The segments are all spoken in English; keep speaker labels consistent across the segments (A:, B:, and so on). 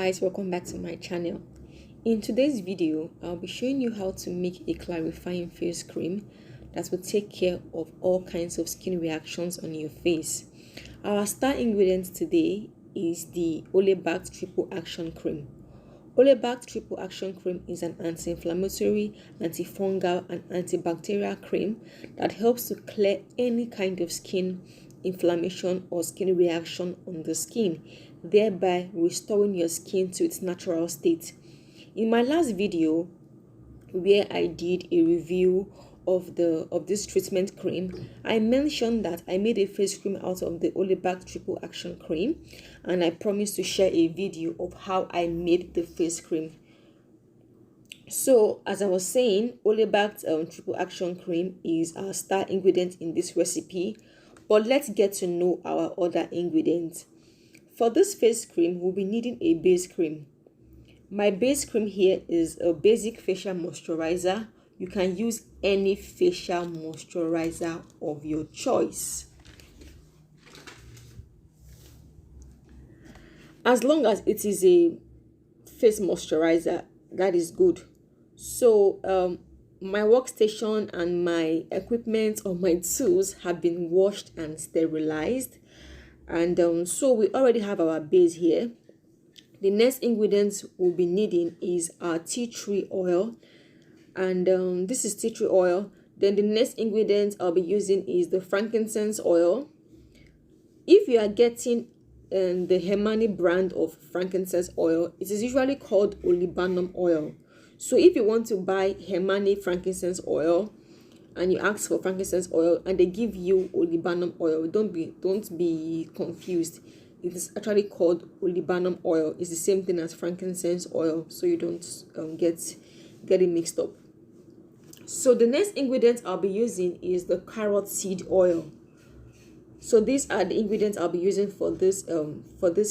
A: guys, welcome back to my channel. In today's video, I'll be showing you how to make a clarifying face cream that will take care of all kinds of skin reactions on your face. Our star ingredient today is the OLAYBACT Triple Action Cream. OLAYBACT Triple Action Cream is an anti-inflammatory, antifungal, and antibacterial cream that helps to clear any kind of skin inflammation or skin reaction on the skin, thereby restoring your skin to its natural state. In my last video, where I did a review of this treatment cream, I mentioned that I made a face cream out of the OLAYBACT Triple Action Cream, and I promised to share a video of how I made the face cream. So as I was saying, OLAYBACT Triple Action Cream is our star ingredient in this recipe, but let's get to know our other ingredients. For this face cream, we'll be needing a base cream. My base cream here is a basic facial moisturizer. You can use any facial moisturizer of your choice, as long as it is a face moisturizer. That is good. So my workstation and my equipment or my tools have been washed and sterilized, and so we already have our base here. The next ingredients we'll be needing is our tea tree oil, and this is tea tree oil. Then the next ingredient I'll be using is the frankincense oil. If you are getting the Hemani brand of frankincense oil, it is usually called olibanum oil. So if you want to buy Hemani frankincense oil and you ask for frankincense oil and they give you olibanum oil, don't be confused. It is actually called olibanum oil. It's the same thing as frankincense oil, so you don't get it mixed up. So the next ingredient I'll be using is the carrot seed oil. So these are the ingredients I'll be using for this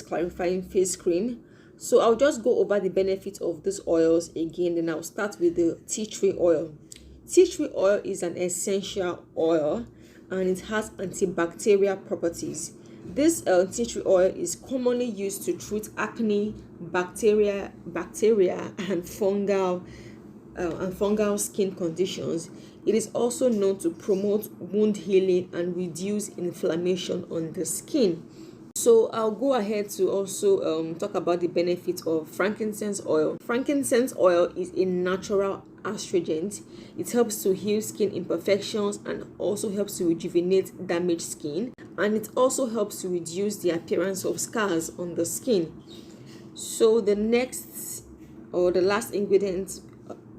A: clarifying face cream. So I'll just go over the benefits of these oils again, then I'll start with the tea tree oil. Tea tree oil is an essential oil and it has antibacterial properties. This tea tree oil is commonly used to treat acne, bacteria and fungal skin conditions. It is also known to promote wound healing and reduce inflammation on the skin. So I'll go ahead to also talk about the benefits of frankincense oil. Frankincense oil is a natural astringent. It helps to heal skin imperfections and also helps to rejuvenate damaged skin, and it also helps to reduce the appearance of scars on the skin. So the next or the last ingredient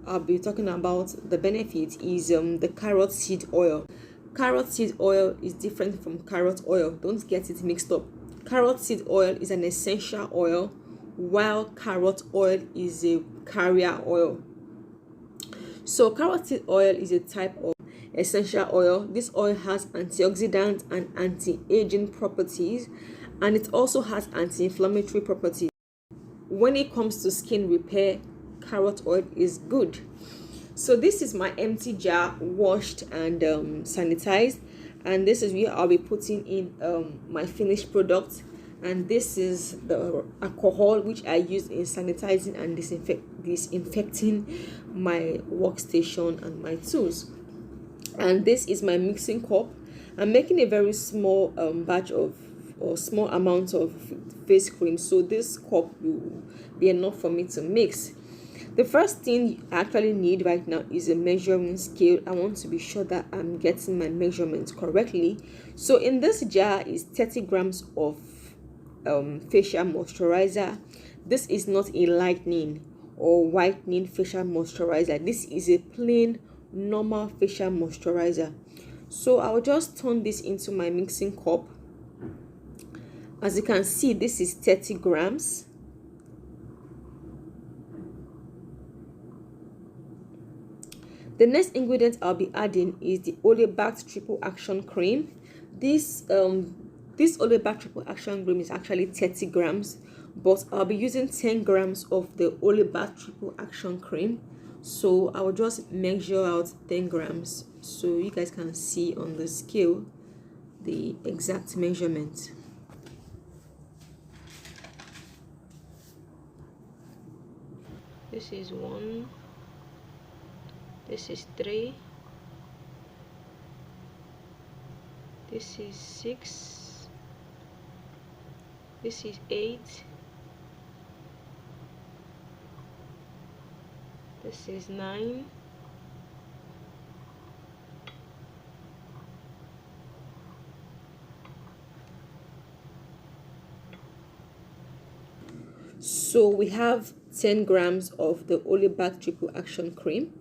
A: I'll be talking about the benefit is the carrot seed oil. Carrot seed oil is different from carrot oil. Don't get it mixed up. Carrot seed oil is an essential oil, while carrot oil is a carrier oil. So carrot seed oil is a type of essential oil. This oil has antioxidant and anti-aging properties, and it also has anti-inflammatory properties. When it comes to skin repair, carrot oil is good. So this is my empty jar, washed and sanitized, and this is where I'll be putting in my finished product. And this is the alcohol which I use in sanitizing and disinfecting my workstation and my tools. And this is my mixing cup. I'm making a very small batch of or small amount of face cream, so this cup will be enough for me to mix. The first thing I actually need right now is a measuring scale. I want to be sure that I'm getting my measurements correctly. So in this jar is 30 grams of facial moisturizer. This is not a lightening or whitening facial moisturizer. This is a plain normal facial moisturizer. So I'll just turn this into my mixing cup. As you can see, this is 30 grams. The next ingredient I'll be adding is the OLAYBACT Triple Action Cream. This OLAYBACT Triple Action Cream is actually 30 grams, but I'll be using 10 grams of the OLAYBACT Triple Action Cream. So I will just measure out 10 grams so you guys can see on the scale the exact measurement. This is 1. This is 3. This is 6. This is 8. This is 9. So we have 10 grams of the OLAYBACT Triple Action Cream.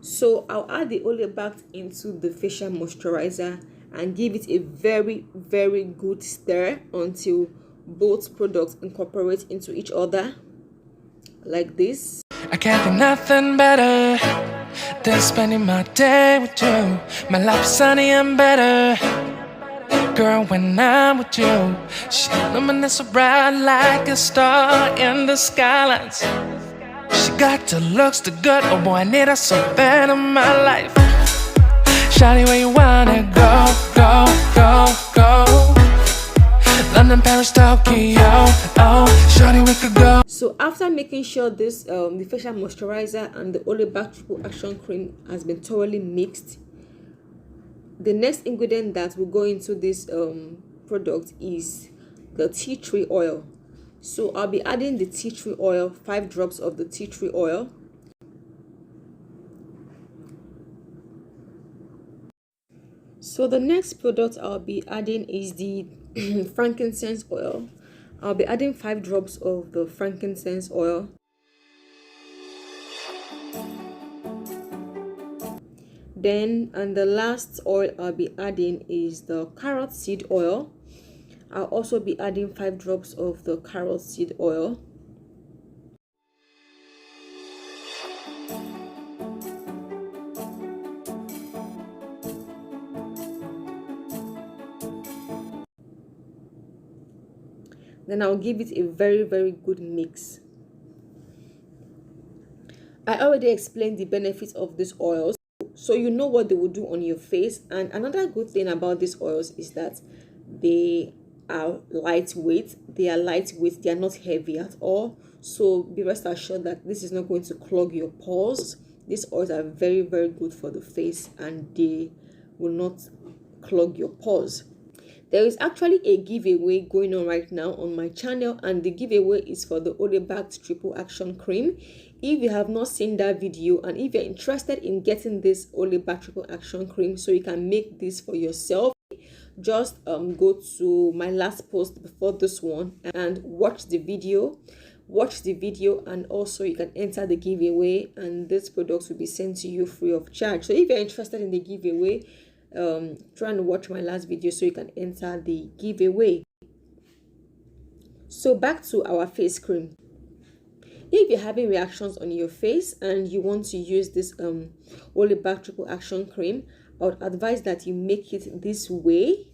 A: So I'll add the OLAYBACT into the facial moisturizer and give it a very, very good stir until both products incorporate into each other like this.
B: I can't think nothing better than spending my day with you. My life's sunny and better, girl, when I'm with you. She illuminates so bright like a star in the skylines. She got the looks, the good, oh boy, I need her so bad in my life. Shawty, where you wanna go, go, go, go? London, Paris, Tokyo, oh, shawty, we could go.
A: So after making sure this the facial moisturizer and the OLAYBACT Triple Action Cream has been thoroughly mixed, the next ingredient that will go into this product is the tea tree oil. So I'll be adding the tea tree oil, 5 drops of the tea tree oil. So the next product I'll be adding is the frankincense oil. I'll be adding 5 drops of the frankincense oil. Then, and the last oil I'll be adding is the carrot seed oil. I'll also be adding 5 drops of the carrot seed oil. Then I'll give it a very, very good mix. I already explained the benefits of these oils, so you know what they will do on your face. And another good thing about these oils is that they are lightweight. They are lightweight, they are not heavy at all. So be rest assured that this is not going to clog your pores. These oils are very, very good for the face and they will not clog your pores. There is actually a giveaway going on right now on my channel, and the giveaway is for the OLAYBACT Triple Action Cream. If you have not seen that video and if you're interested in getting this OLAYBACT Triple Action Cream so you can make this for yourself, just go to my last post before this one and watch the video, and also you can enter the giveaway and this product will be sent to you free of charge. So if you're interested in the giveaway, try and watch my last video so you can enter the giveaway. So back to our face cream. If you're having reactions on your face and you want to use this OLAYBACT Triple Action Cream, I would advise that you make it this way,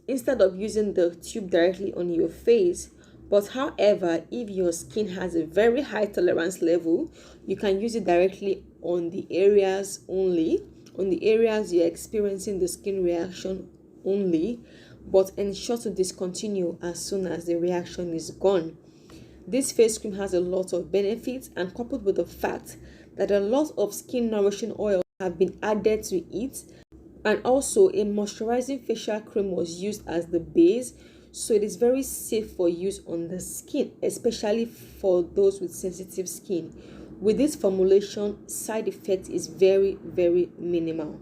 A: instead of using the tube directly on your face. But however, if your skin has a very high tolerance level, you can use it directly on the areas only, on the areas you're experiencing the skin reaction only, but ensure to discontinue as soon as the reaction is gone. This face cream has a lot of benefits, and coupled with the fact that a lot of skin nourishing oils have been added to it, and also a moisturizing facial cream was used as the base, so it is very safe for use on the skin, especially for those with sensitive skin. With this formulation, side effect is very, very minimal.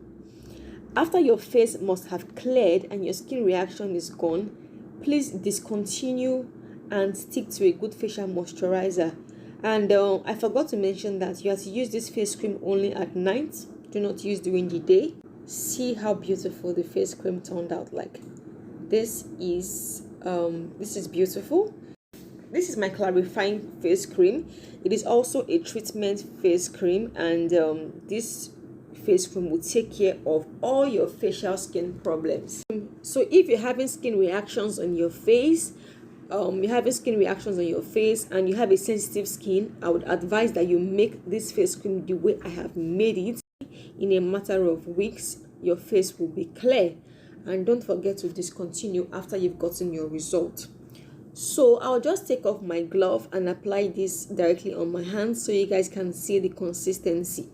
A: After your face must have cleared and your skin reaction is gone, please discontinue and stick to a good facial moisturizer. And I forgot to mention that you have to use this face cream only at night. Do not use during the day. See how beautiful the face cream turned out like. This is beautiful. This is my clarifying face cream. It is also a treatment face cream, and this face cream will take care of all your facial skin problems. So if you're having skin reactions on your face, and you have a sensitive skin, I would advise that you make this face cream the way I have made it. In a matter of weeks, your face will be clear. And don't forget to discontinue after you've gotten your result. So I'll just take off my glove and apply this directly on my hands so you guys can see the consistency.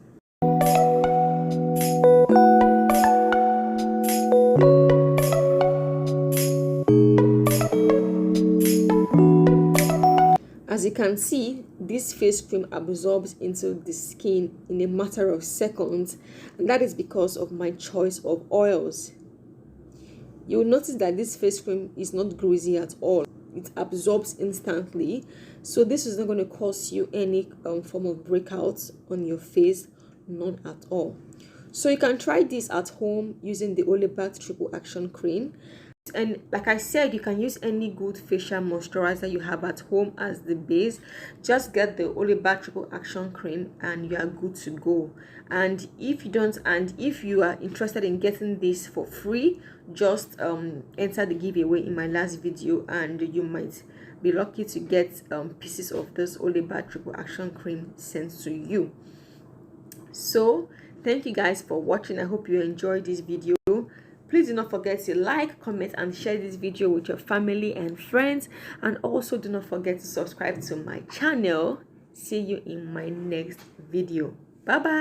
A: As you can see, this face cream absorbs into the skin in a matter of seconds, and that is because of my choice of oils. You will notice that this face cream is not greasy at all. It absorbs instantly, so this is not going to cause you any form of breakouts on your face, none at all. So you can try this at home using the OLAYBACT Triple Action Cream. And like I said, you can use any good facial moisturizer you have at home as the base. Just get the OLAYBACT Triple Action Cream and you are good to go. And if you are interested in getting this for free, just enter the giveaway in my last video and you might be lucky to get pieces of this OLAYBACT Triple Action Cream sent to you. So thank you guys for watching. I hope you enjoyed this video. Please do not forget to like, comment, and share this video with your family and friends. And also do not forget to subscribe to my channel. See you in my next video. Bye bye.